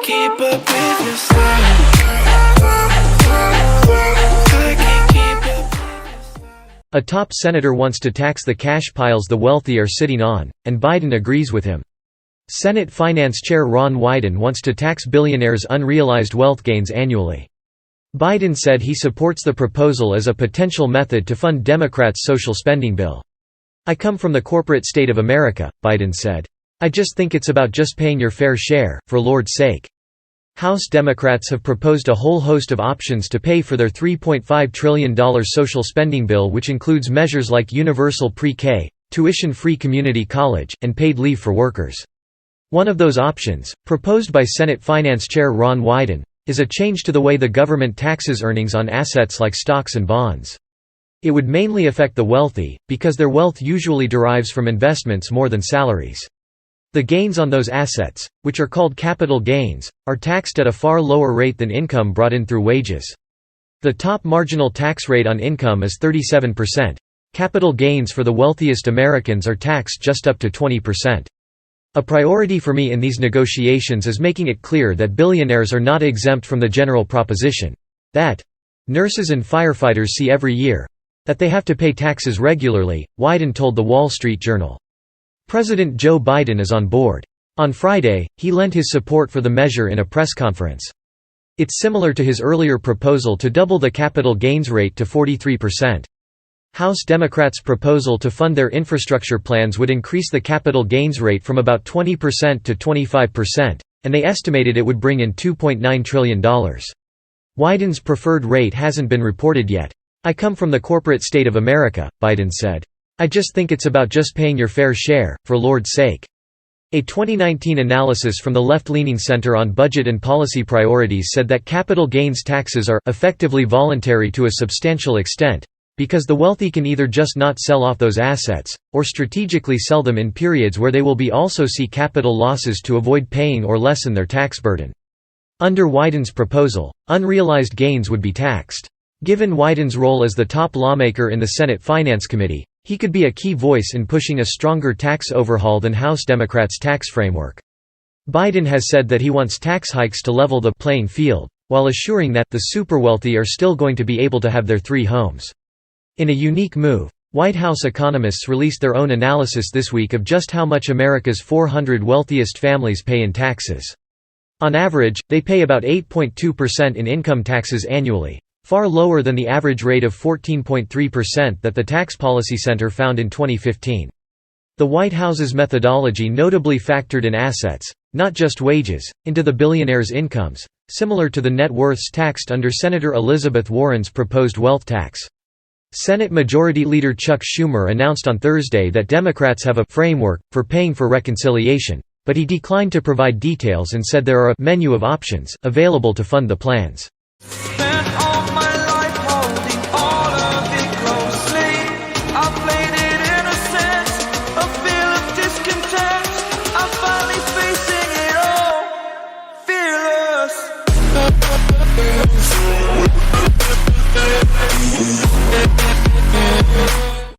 keep up with your style. I can't keep up. A top senator wants to tax the cash piles the wealthy are sitting on, and Biden agrees with him. Senate Finance Chair Ron Wyden wants to tax billionaires' unrealized wealth gains annually. Biden said he supports the proposal as a potential method to fund Democrats' social spending bill. "I come from the corporate state of America," Biden said. "I just think it's about just paying your fair share, for Lord's sake." House Democrats have proposed a whole host of options to pay for their $3.5 trillion social spending bill, which includes measures like universal pre-K, tuition-free community college, and paid leave for workers. One of those options, proposed by Senate Finance Chair Ron Wyden, is a change to the way the government taxes earnings on assets like stocks and bonds. It would mainly affect the wealthy, because their wealth usually derives from investments more than salaries. The gains on those assets, which are called capital gains, are taxed at a far lower rate than income brought in through wages. The top marginal tax rate on income is 37%. Capital gains for the wealthiest Americans are taxed just up to 20%. A priority for me in these negotiations is making it clear that billionaires are not exempt from the general proposition that nurses and firefighters see every year, that they have to pay taxes regularly, Wyden told The Wall Street Journal. President Joe Biden is on board. On Friday, he lent his support for the measure in a press conference. It's similar to his earlier proposal to double the capital gains rate to 43%. House Democrats' proposal to fund their infrastructure plans would increase the capital gains rate from about 20% to 25%, and they estimated it would bring in $2.9 trillion. Wyden's preferred rate hasn't been reported yet. "I come from the corporate state of America," Biden said. "I just think it's about just paying your fair share, for Lord's sake." A 2019 analysis from the left-leaning Center on Budget and Policy Priorities said that capital gains taxes are effectively voluntary to a substantial extent, because the wealthy can either just not sell off those assets, or strategically sell them in periods where they will also see capital losses to avoid paying or lessen their tax burden. Under Wyden's proposal, unrealized gains would be taxed. Given Wyden's role as the top lawmaker in the Senate Finance Committee, he could be a key voice in pushing a stronger tax overhaul than House Democrats' tax framework. Biden has said that he wants tax hikes to level the playing field, while assuring that the superwealthy are still going to be able to have their three homes. In a unique move, White House economists released their own analysis this week of just how much America's 400 wealthiest families pay in taxes. On average, they pay about 8.2% in income taxes annually, far lower than the average rate of 14.3% that the Tax Policy Center found in 2015. The White House's methodology notably factored in assets, not just wages, into the billionaires' incomes, similar to the net worths taxed under Senator Elizabeth Warren's proposed wealth tax. Senate Majority Leader Chuck Schumer announced on Thursday that Democrats have a framework for paying for reconciliation, but he declined to provide details and said there are a menu of options available to fund the plans.